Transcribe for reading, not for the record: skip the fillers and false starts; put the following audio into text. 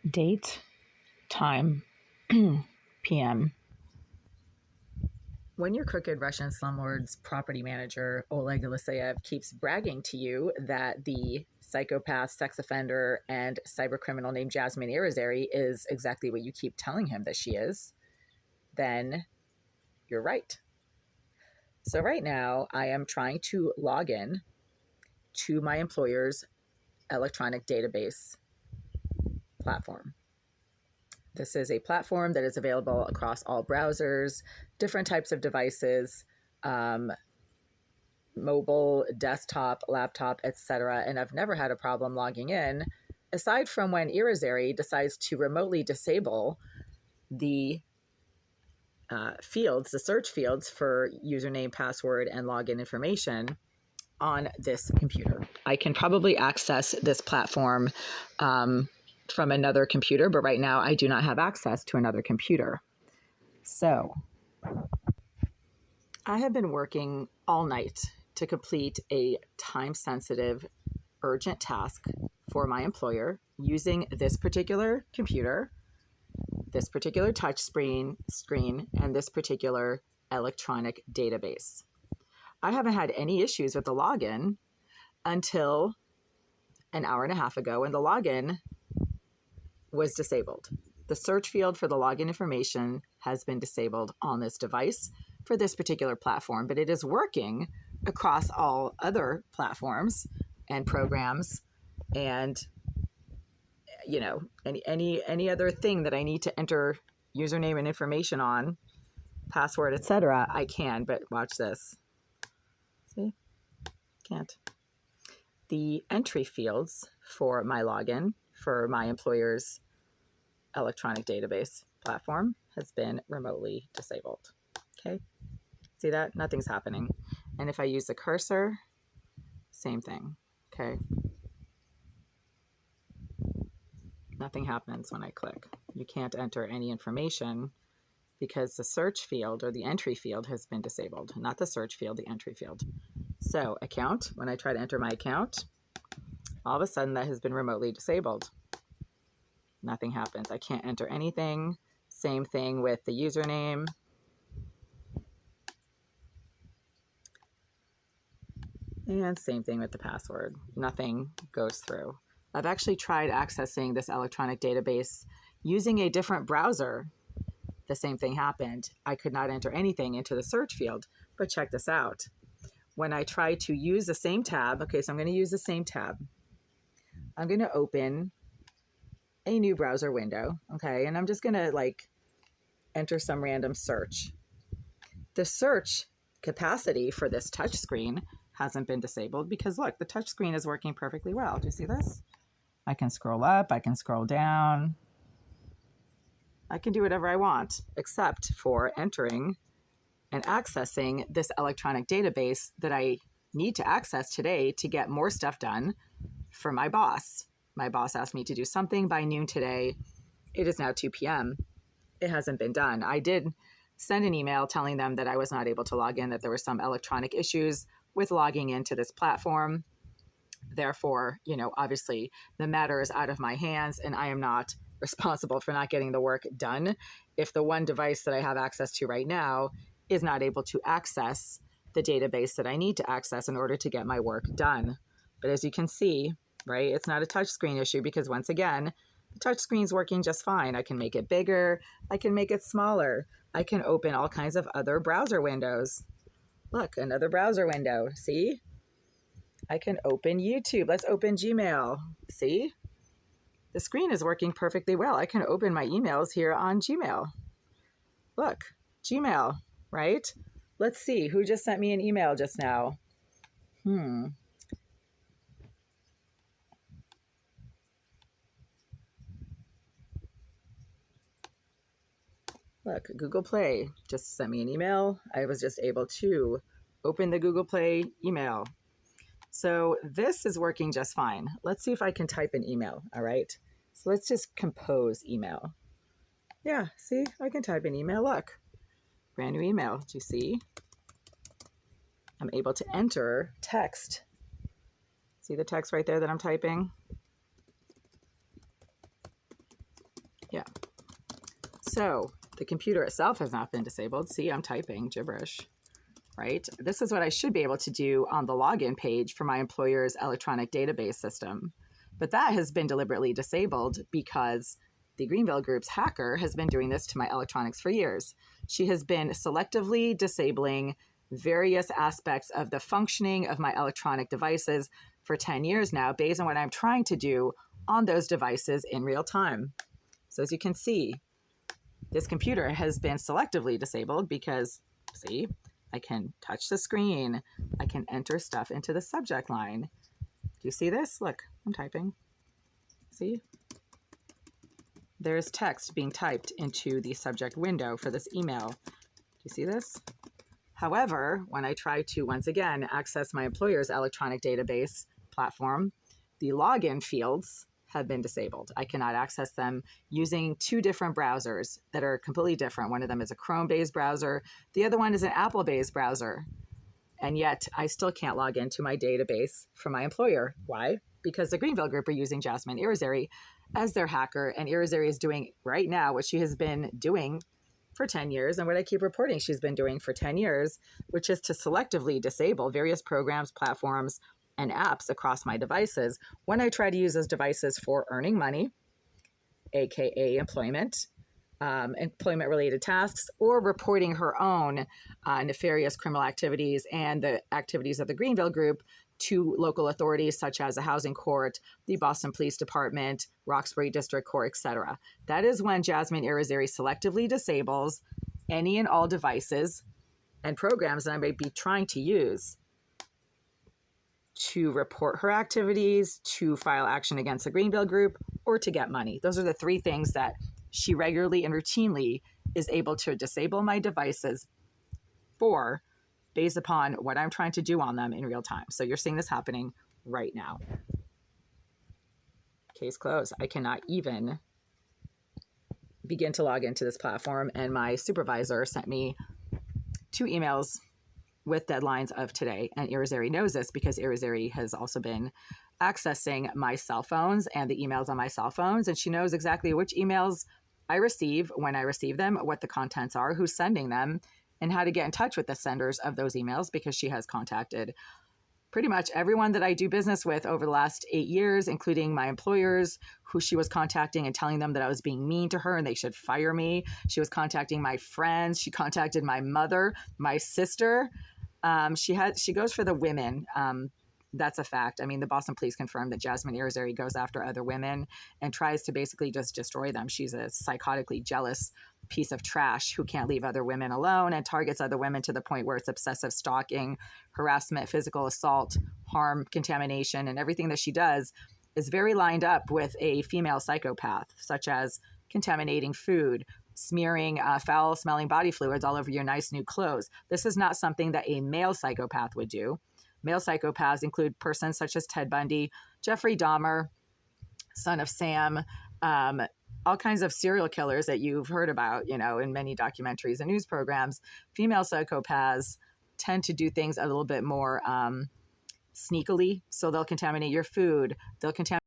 Date, time, PM. When your crooked Russian slumlord's property manager, Oleg Eliseyev, keeps bragging to you that the psychopath, sex offender, and cybercriminal named Jasmine Irizarry is exactly what you keep telling him that she is, then you're right. So right now, I am trying to log in to my employer's electronic database platform. This is a platform that is available across all browsers, different types of devices, mobile, desktop, laptop, etc. And I've never had a problem logging in, aside from when Irizarry decides to remotely disable the fields, the search fields for username, password, and login information on this computer. I can probably access this platform from another computer, but right now I do not have access to another computer. So I have been working all night to complete a time-sensitive, urgent task for my employer using this particular computer, this particular touch screen, and this particular electronic database. I haven't had any issues with the login until an hour and a half ago when the login was disabled. The search field for the login information has been disabled on this device for this particular platform, but it is working across all other platforms and programs and any other thing that I need to enter username and information on, password, etc. I can, but watch this. See? Can't. The entry fields for my login for my employer's electronic database platform has been remotely disabled. Okay. See that? Nothing's happening. And if I use the cursor, same thing. Okay. Nothing happens when I click. You can't enter any information because the search field or the entry field has been disabled. Not the search field, the entry field. So account, when I try to enter my account, all of a sudden that has been remotely disabled. Nothing happens. I can't enter anything. Same thing with the username. And same thing with the password. Nothing goes through. I've actually tried accessing this electronic database using a different browser. The same thing happened. I could not enter anything into the search field, but check this out. When I try to use the same tab, okay, so I'm going to use the same tab. I'm going to open a new browser window, okay, and I'm just going to enter some random search. The search capacity for this touch screen hasn't been disabled because look, the touch screen is working perfectly well. Do you see this? I can scroll up, I can scroll down. I can do whatever I want except for entering and accessing this electronic database that I need to access today to get more stuff done for my boss. My boss asked me to do something by noon today. It is now 2 p.m. It hasn't been done. I did send an email telling them that I was not able to log in, that there were some electronic issues with logging into this platform. Therefore, obviously the matter is out of my hands and I am not responsible for not getting the work done if the one device that I have access to right now is not able to access the database that I need to access in order to get my work done. But as you can see, right, it's not a touchscreen issue because once again, the touchscreen is working just fine. I can make it bigger. I can make it smaller. I can open all kinds of other browser windows. Look, another browser window. See? I can open YouTube. Let's open Gmail. See? The screen is working perfectly well. I can open my emails here on Gmail. Look, Gmail, right? Let's see. Who just sent me an email just now? Look, Google Play just sent me an email. I was just able to open the Google Play email. So this is working just fine. Let's see if I can type an email, all right? So let's just compose email. Yeah, see, I can type an email. Look, brand new email. Do you see? I'm able to enter text. See the text right there that I'm typing? Yeah. So the computer itself has not been disabled. See, I'm typing gibberish, right? This is what I should be able to do on the login page for my employer's electronic database system. But that has been deliberately disabled because the Greenville Group's hacker has been doing this to my electronics for years. She has been selectively disabling various aspects of the functioning of my electronic devices for 10 years now, based on what I'm trying to do on those devices in real time. So as you can see, this computer has been selectively disabled because, see, I can touch the screen. I can enter stuff into the subject line. Do you see this? Look, I'm typing. See? There's text being typed into the subject window for this email. Do you see this? However, when I try to, once again, access my employer's electronic database platform, the login fields have been disabled. I cannot access them using two different browsers that are completely different. One of them is a Chrome-based browser. The other one is an Apple-based browser. And yet I still can't log into my database from my employer. Why? Because the Greenville Group are using Jasmine Irizarry as their hacker, and Irizarry is doing right now what she has been doing for 10 years and what I keep reporting she's been doing for 10 years, which is to selectively disable various programs, platforms, and apps across my devices when I try to use those devices for earning money, aka employment, employment-related tasks, or reporting her own nefarious criminal activities and the activities of the Greenville Group to local authorities such as the Housing Court, the Boston Police Department, Roxbury District Court, etc. That is when Jasmine Irizarry selectively disables any and all devices and programs that I may be trying to use to report her activities, to file action against the Greenville Group, or to get money. Those are the three things that she regularly and routinely is able to disable my devices for, based upon what I'm trying to do on them in real time. So you're seeing this happening right now. Case closed. I cannot even begin to log into this platform, and my supervisor sent me 2 emails with deadlines of today, and Irizarry knows this because Irizarry has also been accessing my cell phones and the emails on my cell phones, and she knows exactly which emails I receive, when I receive them, what the contents are, who's sending them, and how to get in touch with the senders of those emails, because she has contacted pretty much everyone that I do business with over the last 8 years, including my employers, who she was contacting and telling them that I was being mean to her and they should fire me. She was contacting my friends. She contacted my mother, my sister. She goes for the women. That's a fact. I mean, the Boston Police confirmed that Jasmine Irizarry goes after other women and tries to basically just destroy them. She's a psychotically jealous piece of trash who can't leave other women alone and targets other women to the point where it's obsessive stalking, harassment, physical assault, harm, contamination, and everything that she does is very lined up with a female psychopath, such as contaminating food, smearing foul-smelling body fluids all over your nice new clothes. This is not something that a male psychopath would do. Male psychopaths include persons such as Ted Bundy, Jeffrey Dahmer, son of Sam, all kinds of serial killers that you've heard about, in many documentaries and news programs. Female psychopaths tend to do things a little bit more sneakily. So they'll contaminate your food. They'll contaminate